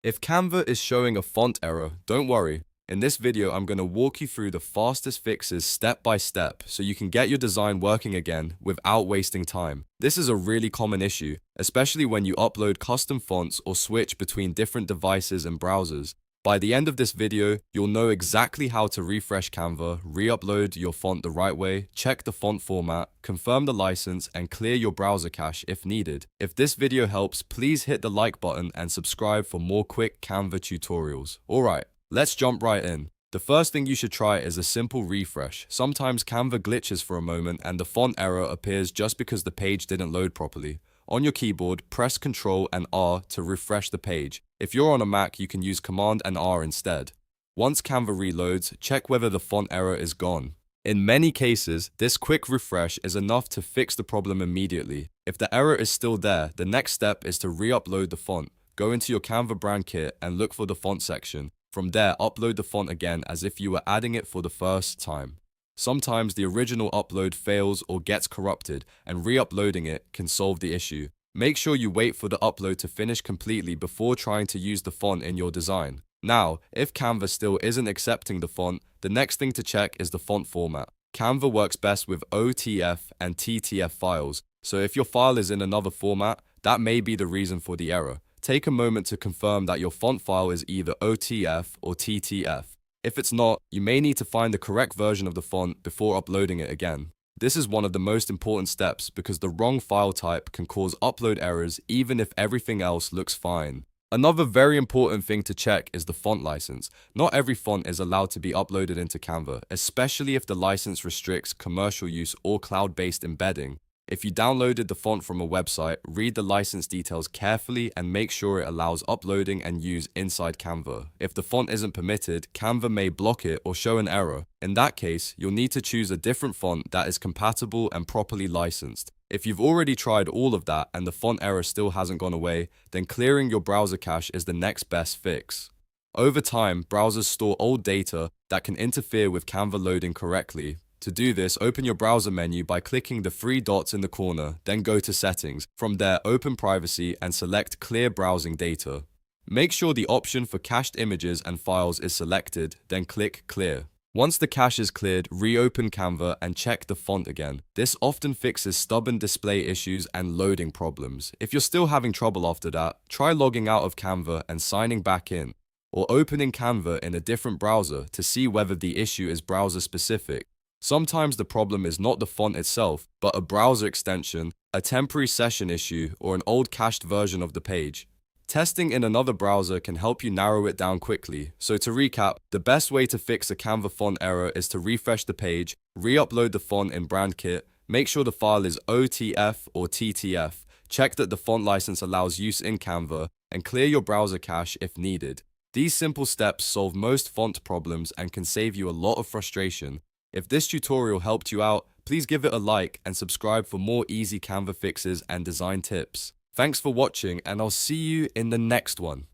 If Canva is showing a font error, don't worry. In this video, I'm going to walk you through the fastest fixes step by step so you can get your design working again without wasting time. This is a really common issue, especially when you upload custom fonts or switch between different devices and browsers. By the end of this video, you'll know exactly how to refresh Canva, re-upload your font the right way, check the font format, confirm the license, and clear your browser cache if needed. If this video helps, please hit the like button and subscribe for more quick Canva tutorials. Alright, let's jump right in. The first thing you should try is a simple refresh. Sometimes Canva glitches for a moment and the font error appears just because the page didn't load properly. On your keyboard, press Ctrl and R to refresh the page. If you're on a Mac, you can use Command and R instead. Once Canva reloads, check whether the font error is gone. In many cases, this quick refresh is enough to fix the problem immediately. If the error is still there, the next step is to re-upload the font. Go into your Canva brand kit and look for the font section. From there, upload the font again as if you were adding it for the first time. Sometimes the original upload fails or gets corrupted, and re-uploading it can solve the issue. Make sure you wait for the upload to finish completely before trying to use the font in your design. Now, if Canva still isn't accepting the font, the next thing to check is the font format. Canva works best with OTF and TTF files, so if your file is in another format, that may be the reason for the error. Take a moment to confirm that your font file is either OTF or TTF. If it's not, you may need to find the correct version of the font before uploading it again. This is one of the most important steps because the wrong file type can cause upload errors even if everything else looks fine. Another very important thing to check is the font license. Not every font is allowed to be uploaded into Canva, especially if the license restricts commercial use or cloud-based embedding. If you downloaded the font from a website, read the license details carefully and make sure it allows uploading and use inside Canva. If the font isn't permitted, Canva may block it or show an error. In that case, you'll need to choose a different font that is compatible and properly licensed. If you've already tried all of that and the font error still hasn't gone away, then clearing your browser cache is the next best fix. Over time, browsers store old data that can interfere with Canva loading correctly. To do this, open your browser menu by clicking the three dots in the corner, then go to Settings. From there, open Privacy and select Clear Browsing Data. Make sure the option for cached images and files is selected, then click Clear. Once the cache is cleared, reopen Canva and check the font again. This often fixes stubborn display issues and loading problems. If you're still having trouble after that, try logging out of Canva and signing back in, or opening Canva in a different browser to see whether the issue is browser specific. Sometimes the problem is not the font itself, but a browser extension, a temporary session issue, or an old cached version of the page. Testing in another browser can help you narrow it down quickly. So to recap, the best way to fix a Canva font error is to refresh the page, re-upload the font in brand kit, make sure the file is OTF or TTF, check that the font license allows use in Canva, and clear your browser cache if needed. These simple steps solve most font problems and can save you a lot of frustration. If this tutorial helped you out, please give it a like and subscribe for more easy Canva fixes and design tips. Thanks for watching, and I'll see you in the next one.